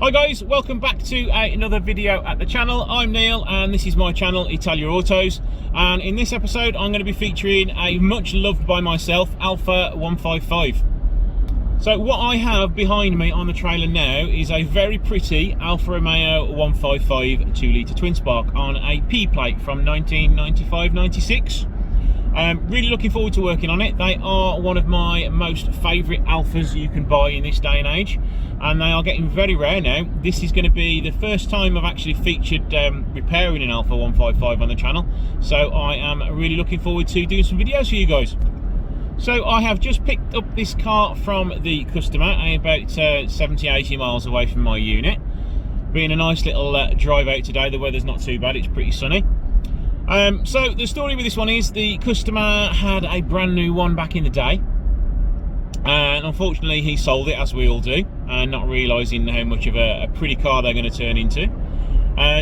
Hi guys, welcome back to another video at the channel. I'm Neil and this is my channel, Italia Autos, and in this episode I'm going to be featuring a much loved by myself Alfa 155. So what I have behind me on the trailer now is a very pretty Alfa Romeo 155 2-litre twin spark on a P plate from 1995-96. Really looking forward to working on it. They are one of my most favourite Alfas you can buy in this day and age, and they are getting very rare now. This is going to be the first time I've actually featured repairing an Alfa 155 on the channel, so I am really looking forward to doing some videos for you guys. So I have just picked up this car from the customer about 70-80 miles away from my unit. Being a nice little drive out today, the weather's not too bad, it's pretty sunny. So the story with this one is the customer had a brand new one back in the day, and unfortunately he sold it, as we all do, and not realising how much of a pretty car they're going to turn into.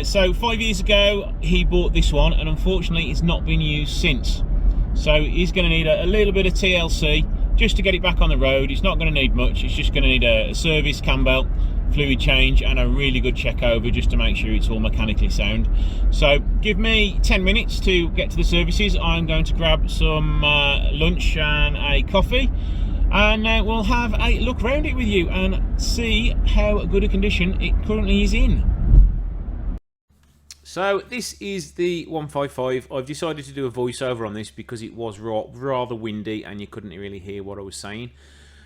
So 5 years ago he bought this one, and unfortunately it's not been used since. So he's going to need a little bit of TLC just to get it back on the road. It's not going to need much, it's just going to need a service, cam belt, fluid change, and a really good check over just to make sure it's all mechanically sound. So give me 10 minutes to get to the services. I'm going to grab some lunch and a coffee, and we'll have a look around it with you and see how good a condition it currently is in. So this is the 155. I've decided to do a voiceover on this because it was rather windy and you couldn't really hear what I was saying.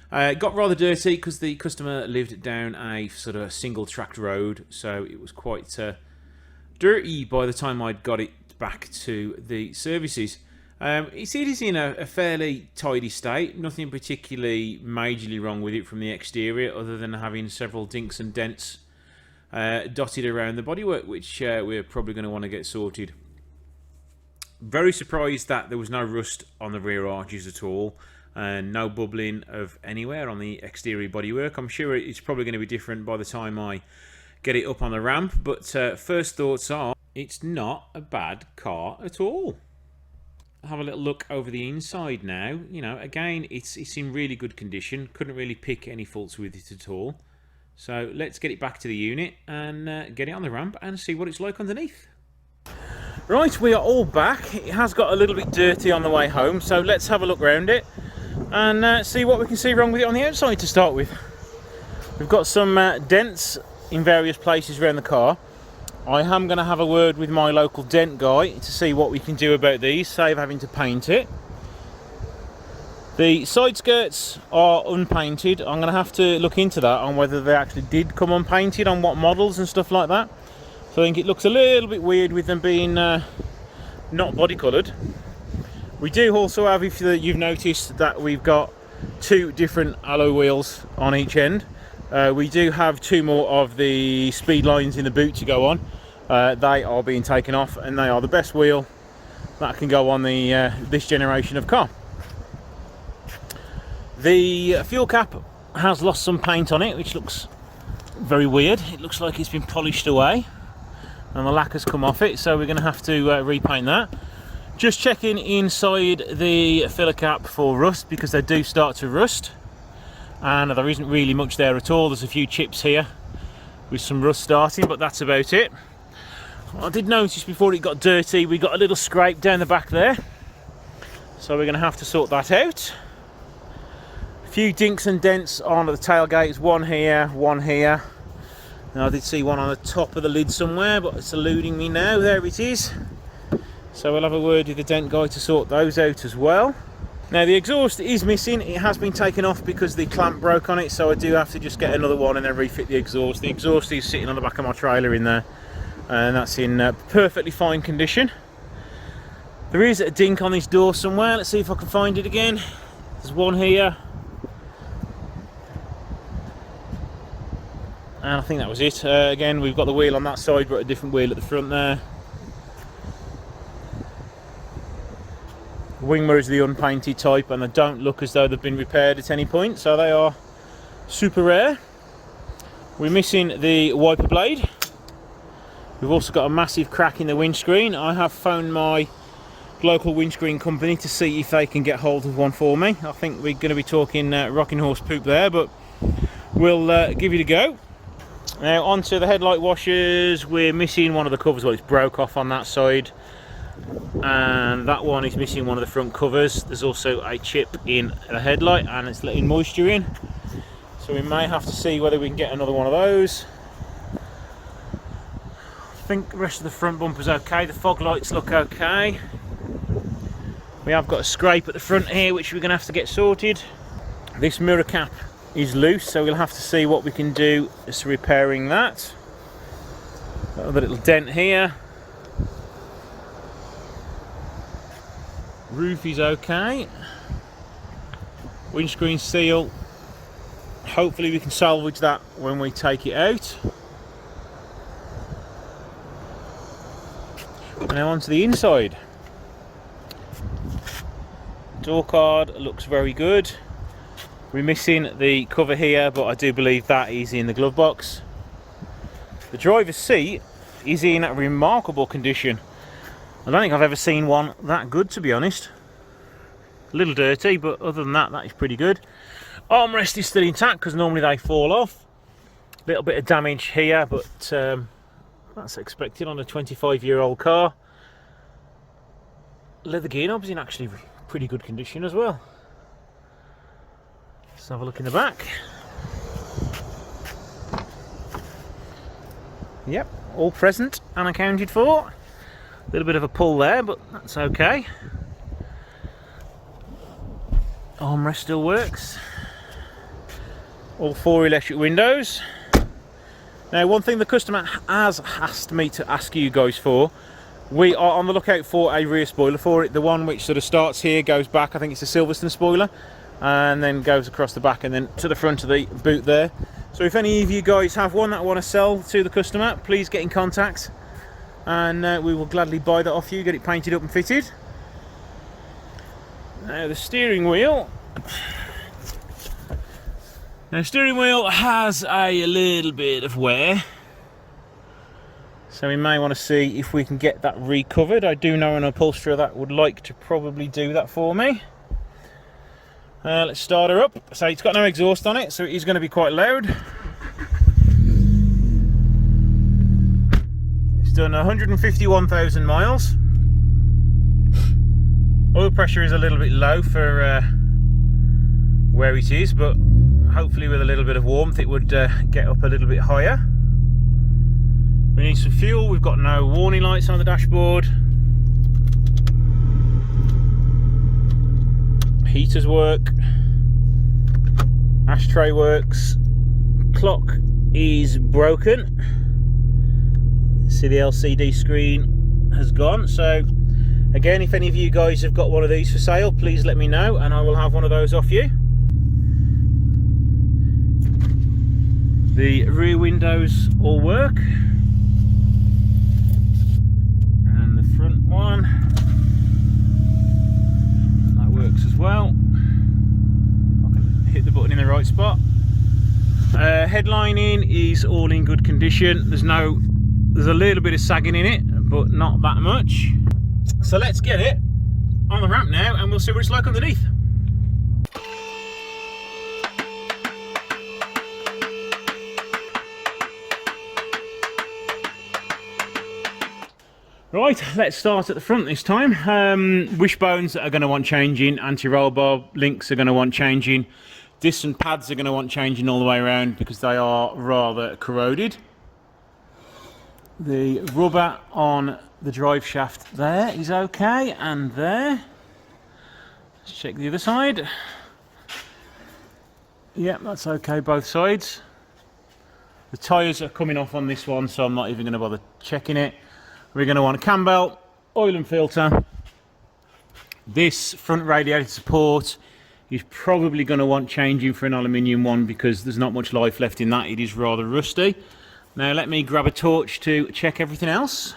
It got rather dirty because the customer lived down a sort of single tracked road, so it was quite dirty by the time I'd got it back to the services. It is in a fairly tidy state, nothing particularly majorly wrong with it from the exterior other than having several dinks and dents dotted around the bodywork, which we're probably going to want to get sorted. Very surprised that there was no rust on the rear arches at all. And no bubbling of anywhere on the exterior bodywork. I'm sure it's probably going to be different by the time I get it up on the ramp, but first thoughts are, it's not a bad car at all. I'll have a little look over the inside now. You know, again, it's in really good condition. Couldn't really pick any faults with it at all. So let's get it back to the unit and get it on the ramp and see what it's like underneath. Right, we are all back. It has got a little bit dirty on the way home, so let's have a look around it and see what we can see wrong with it on the outside to start with. We've got some dents in various places around the car. I am going to have a word with my local dent guy to see what we can do about these, save having to paint it. The side skirts are unpainted. I'm going to have to look into that on whether they actually did come unpainted, on what models and stuff like that. So I think it looks a little bit weird with them being not body coloured. We do also have, if you've noticed, that we've got two different alloy wheels on each end. We do have two more of the speed lines in the boot to go on. They are being taken off, and they are the best wheel that can go on the this generation of car. The fuel cap has lost some paint on it, which looks very weird. It looks like it's been polished away and the lacquer's come off it, so we're going to have to repaint that. Just checking inside the filler cap for rust, because they do start to rust, and there isn't really much there at all. There's a few chips here with some rust starting, but that's about it. I did notice before it got dirty we got a little scrape down the back there, so we're going to have to sort that out. A few dinks and dents on the tailgates, one here, one here. And I did see one on the top of the lid somewhere, but it's eluding me now. There it is. So we'll have a word with the dent guy to sort those out as well. Now the exhaust is missing. It has been taken off because the clamp broke on it, so I do have to just get another one and then refit the exhaust. The exhaust is sitting on the back of my trailer in there, and that's in perfectly fine condition. There is a dink on this door somewhere. Let's see if I can find it again. There's one here. And I think that was it. Again, we've got the wheel on that side, but a different wheel at the front there. Wing mirrors are the unpainted type, and they don't look as though they've been repaired at any point, so they are super rare. We're missing the wiper blade. We've also got a massive crack in the windscreen. I have phoned my local windscreen company to see if they can get hold of one for me. I think we're going to be talking rocking horse poop there, but we'll give it a go. Now onto the headlight washers. We're missing one of the covers. Well, it's broke off on that side, and that one is missing one of the front covers. There's also a chip in the headlight and it's letting moisture in, so we may have to see whether we can get another one of those. I think the rest of the front bumper's okay. The fog lights look okay. We have got a scrape at the front here which we're going to have to get sorted. This mirror cap is loose, so we'll have to see what we can do as to repairing that. Another little dent here. Roof is okay. Windscreen seal, hopefully we can salvage that when we take it out. Now onto the inside. Door card looks very good. We're missing the cover here, but I do believe that is in the glove box. The driver's seat is in a remarkable condition. I don't think I've ever seen one that good, to be honest. A little dirty, but other than that, that is pretty good. Armrest is still intact because normally they fall off. A little bit of damage here, but that's expected on a 25-year-old car. Leather gear knobs in actually pretty good condition as well. Let's have a look in the back. Yep, all present and accounted for. A little bit of a pull there, but that's okay. Armrest still works. All 4 electric windows. Now, one thing the customer has asked me to ask you guys for, we are on the lookout for a rear spoiler for it. The one which sort of starts here, goes back, I think it's a Silverstone spoiler, and then goes across the back and then to the front of the boot there. So if any of you guys have one that want to sell to the customer, please get in contact, and we will gladly buy that off you, get it painted up and fitted. Now the steering wheel. Now steering wheel has a little bit of wear, so we may want to see if we can get that recovered. I do know an upholsterer that would like to probably do that for me. Let's start her up. So it's got no exhaust on it, so it is going to be quite loud. It's done 151,000 miles. Oil pressure is a little bit low for where it is, but hopefully with a little bit of warmth it would get up a little bit higher. We need some fuel. We've got no warning lights on the dashboard. Heaters work. Ashtray works. Clock is broken. See, the LCD screen has gone. So again, if any of you guys have got one of these for sale, please let me know and I will have one of those off you. The rear windows all work. And the front one, that works as well. I can hit the button in the right spot. Headlining is all in good condition. There's a little bit of sagging in it, but not that much. So let's get it on the ramp now and we'll see what it's like underneath. Right, let's start at the front this time. Wishbones are going to want changing, anti-roll bar links are going to want changing, discs and pads are going to want changing all the way around because they are rather corroded. The rubber on the drive shaft there is okay, and there. Let's check the other side. Yep, that's okay both sides. The tyres are coming off on this one, so I'm not even going to bother checking it. We're going to want a cam belt, oil and filter. This front radiator support is probably going to want changing for an aluminium one because there's not much life left in that. It is rather rusty. Now let me grab a torch to check everything else.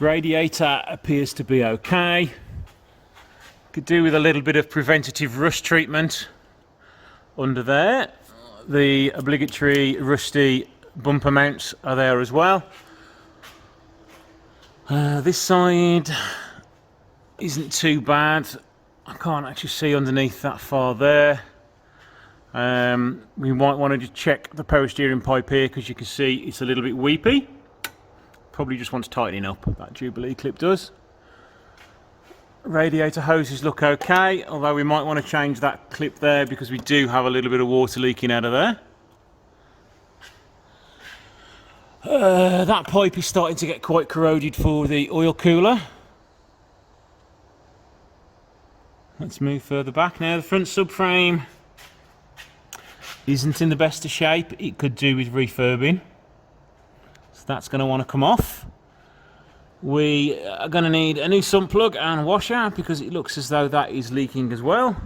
Radiator appears to be okay. Could do with a little bit of preventative rust treatment under there. The obligatory rusty bumper mounts are there as well. This side isn't too bad. I can't actually see underneath that far there. We might want to just check the power steering pipe here, because you can see it's a little bit weepy. Probably just wants tightening up, that Jubilee clip does. Radiator hoses look okay, although we might want to change that clip there because we do have a little bit of water leaking out of there. That pipe is starting to get quite corroded for the oil cooler. Let's move further back now. The front subframe isn't in the best of shape. It could do with refurbing, so that's going to want to come off. We are going to need a new sump plug and washer because it looks as though that is leaking as well.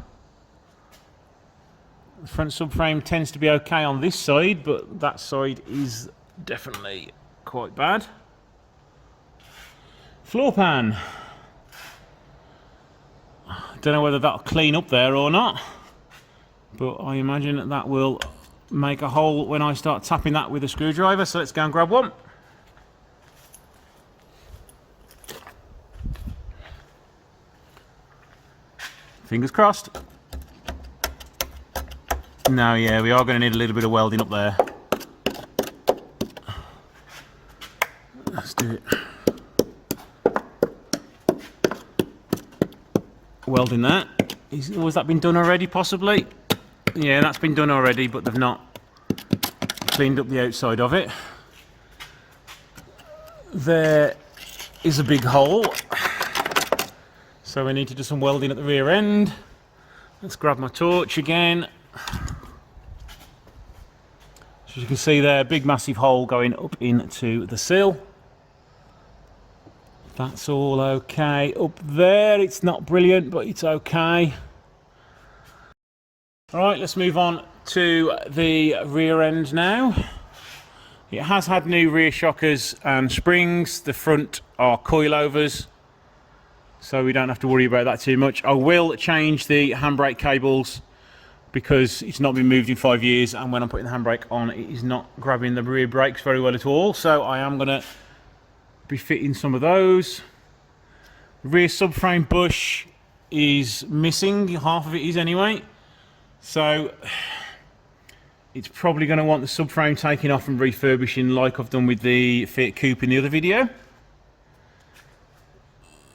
The front subframe tends to be okay on this side, but that side is definitely quite bad. Floor pan. Don't know whether that'll clean up there or not, but I imagine that that will make a hole when I start tapping that with a screwdriver. So let's go and grab one. Fingers crossed. No, yeah, we are going to need a little bit of welding up there. Let's do it. Welding that. Was that been done already, possibly? Yeah, that's been done already, but they've not cleaned up the outside of it. There is a big hole, so we need to do some welding at the rear end. Let's grab my torch again. As you can see there, big massive hole going up into the sill. That's all okay. Up there, it's not brilliant, but it's okay. All right, let's move on to the rear end now. It has had new rear shockers and springs. The front are coilovers, so we don't have to worry about that too much. I will change the handbrake cables because it's not been moved in 5 years, and when I'm putting the handbrake on, it is not grabbing the rear brakes very well at all. So I am going to be fitting some of those. The rear subframe bush is missing, half of it is anyway, so it's probably going to want the subframe taken off and refurbishing like I've done with the Fiat Coupe in the other video.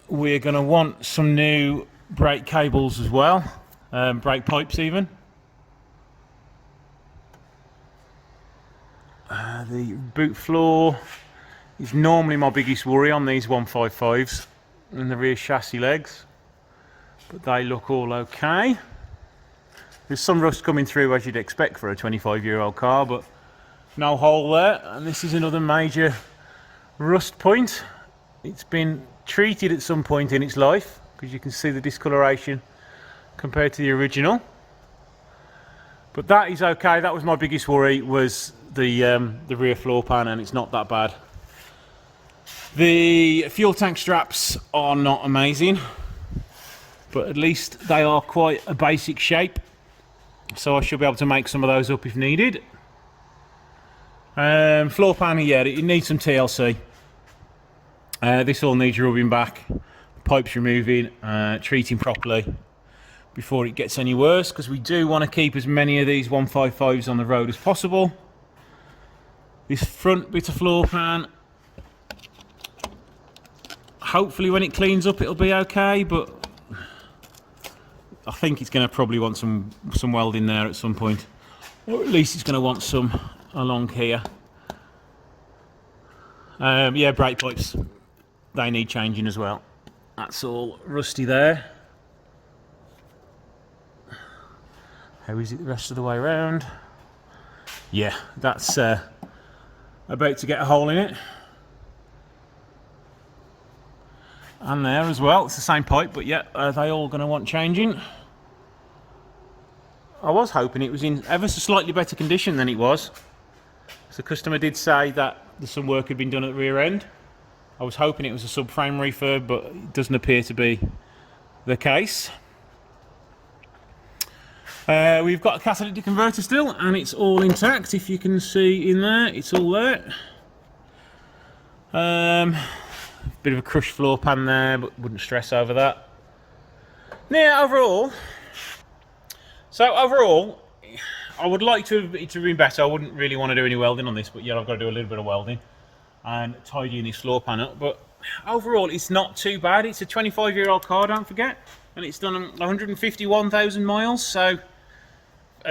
We're going to want some new brake cables as well, brake pipes even. The boot floor is normally my biggest worry on these 155s, and the rear chassis legs, but they look all okay. There's some rust coming through, as you'd expect for a 25-year-old car, but no hole there. And this is another major rust point. It's been treated at some point in its life, because you can see the discoloration compared to the original. But that is okay. That was my biggest worry, was the rear floor pan, and it's not that bad. The fuel tank straps are not amazing, but at least they are quite a basic shape, so I should be able to make some of those up if needed. Floor pan, yeah, it needs some TLC. This all needs rubbing back, pipes removing, treating properly before it gets any worse, because we do want to keep as many of these 155s on the road as possible. This front bit of floor pan, hopefully when it cleans up it'll be okay, but I think it's going to probably want some welding there at some point, or at least it's going to want some along here. Yeah, brake pipes, they need changing as well. That's all rusty there. How is it the rest of the way around? Yeah, that's about to get a hole in it. And there as well, it's the same pipe, but yeah, they all going to want changing. I was hoping it was in ever so slightly better condition than it was. So the customer did say that some work had been done at the rear end. I was hoping it was a subframe refurb, but it doesn't appear to be the case. We've got a catalytic converter still, and it's all intact. If you can see in there, it's all there. Bit of a crushed floor pan there, but wouldn't stress over that. Yeah, overall, I would like to it to be better. I wouldn't really want to do any welding on this, but yeah, I've got to do a little bit of welding and tidying this floor pan up. But overall, it's not too bad. It's a 25-year-old car, don't forget, and it's done 151,000 miles. So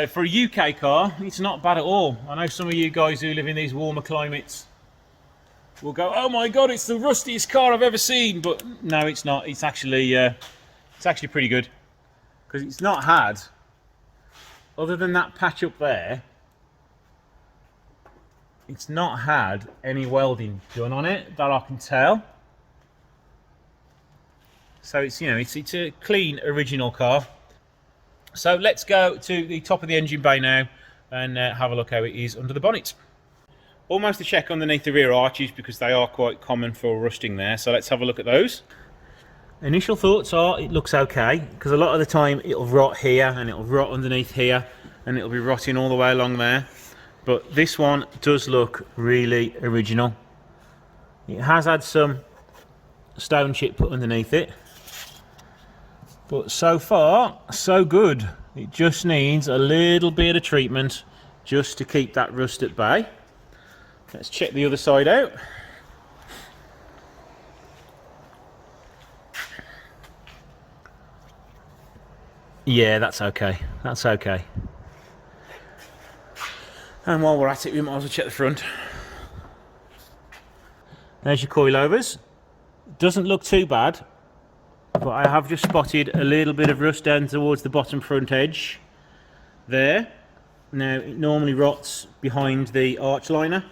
for a UK car, it's not bad at all. I know some of you guys who live in these warmer climates will go, "Oh my God, it's the rustiest car I've ever seen." But no, it's not. It's actually pretty good, because it's not had, other than that patch up there, it's not had any welding done on it that I can tell. So it's, you know, it's a clean original car. So let's go to the top of the engine bay now and have a look how it is under the bonnet. Almost a check underneath the rear arches, because they are quite common for rusting there. So let's have a look at those. Initial thoughts are it looks okay, because a lot of the time it'll rot here and it'll rot underneath here and it'll be rotting all the way along there. But this one does look really original. It has had some stone chip put underneath it, but so far so good. It just needs a little bit of treatment just to keep that rust at bay. Let's check the other side out. Yeah, that's okay. That's okay. And while we're at it, we might as well check the front. There's your coilovers. Doesn't look too bad, but I have just spotted a little bit of rust down towards the bottom front edge there. Now, it normally rots behind the arch liner,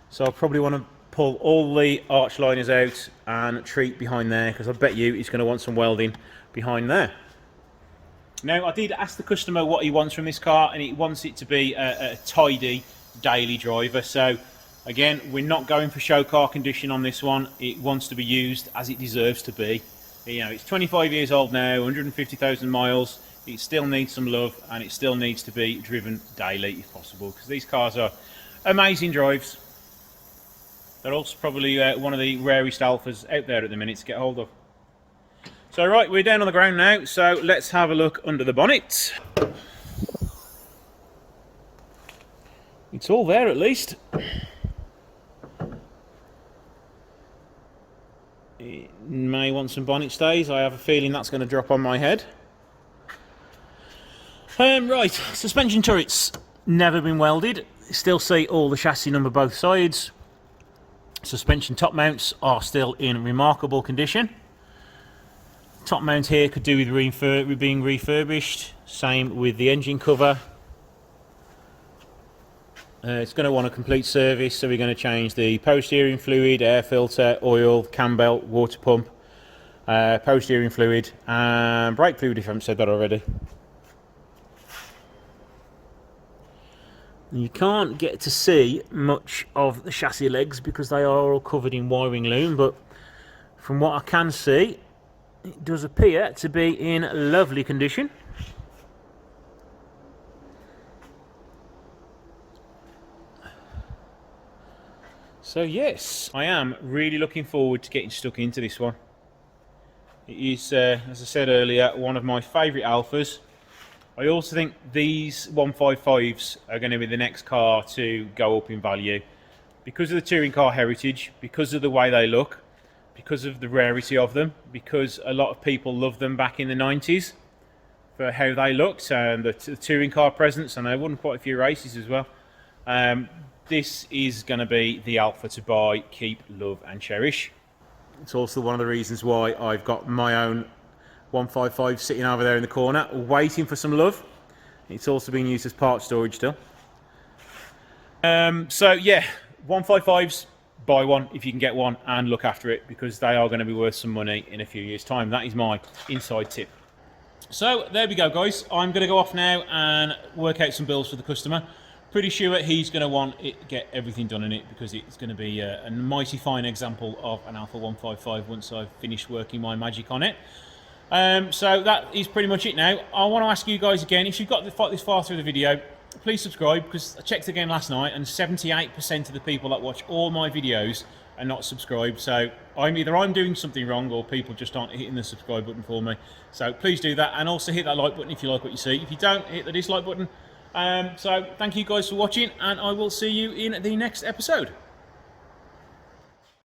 so I'll probably want to pull all the arch liners out and treat behind there, because I bet you it's going to want some welding behind there. Now, I did ask the customer what he wants from this car, and he wants it to be a tidy daily driver. So again, we're not going for show car condition on this one. It wants to be used as it deserves to be. You know, it's 25 years old now, 150,000 miles. It still needs some love, and it still needs to be driven daily if possible, because these cars are amazing drives. They're also probably one of the rarest Alfas out there at the minute to get hold of. So right, we're down on the ground now, so let's have a look under the bonnet. It's all there at least. It may want some bonnet stays. I have a feeling that's going to drop on my head. Right, suspension turrets, never been welded. Still see all the chassis number both sides. Suspension top mounts are still in remarkable condition. Top mount here could do with being refurbished. Same with the engine cover. It's going to want a complete service, so we're going to change the power steering fluid, air filter, oil, cam belt, water pump, power steering fluid, and brake fluid if I haven't said that already. You can't get to see much of the chassis legs because they are all covered in wiring loom, but from what I can see, it does appear to be in lovely condition. So yes, I am really looking forward to getting stuck into this one. It is, as I said earlier, one of my favourite Alfas. I also think these 155s are going to be the next car to go up in value because of the touring car heritage, because of the way they look, because of the rarity of them, because a lot of people loved them back in the 90s for how they looked and the touring car presence, and they won quite a few races as well. This is going to be the Alfa to buy, keep, love and cherish. It's also one of the reasons why I've got my own 155 sitting over there in the corner waiting for some love. It's also being used as part storage still. So yeah, 155s, buy one if you can get one and look after it, because they are going to be worth some money in a few years time. That is my inside tip. So there we go guys, I'm going to go off now and work out some bills for the customer. Pretty sure he's going to want it, get everything done in it, because it's going to be a mighty fine example of an Alfa 155 once I've finished working my magic on it. So that is pretty much it now. I want to ask you guys again, if you've got this far through the video, please subscribe, because I checked again last night and 78% of the people that watch all my videos are not subscribed. So either I'm doing something wrong or people just aren't hitting the subscribe button for me. So please do that, and also hit that like button if you like what you see. If you don't, hit the dislike button. So thank you guys for watching, and I will see you in the next episode.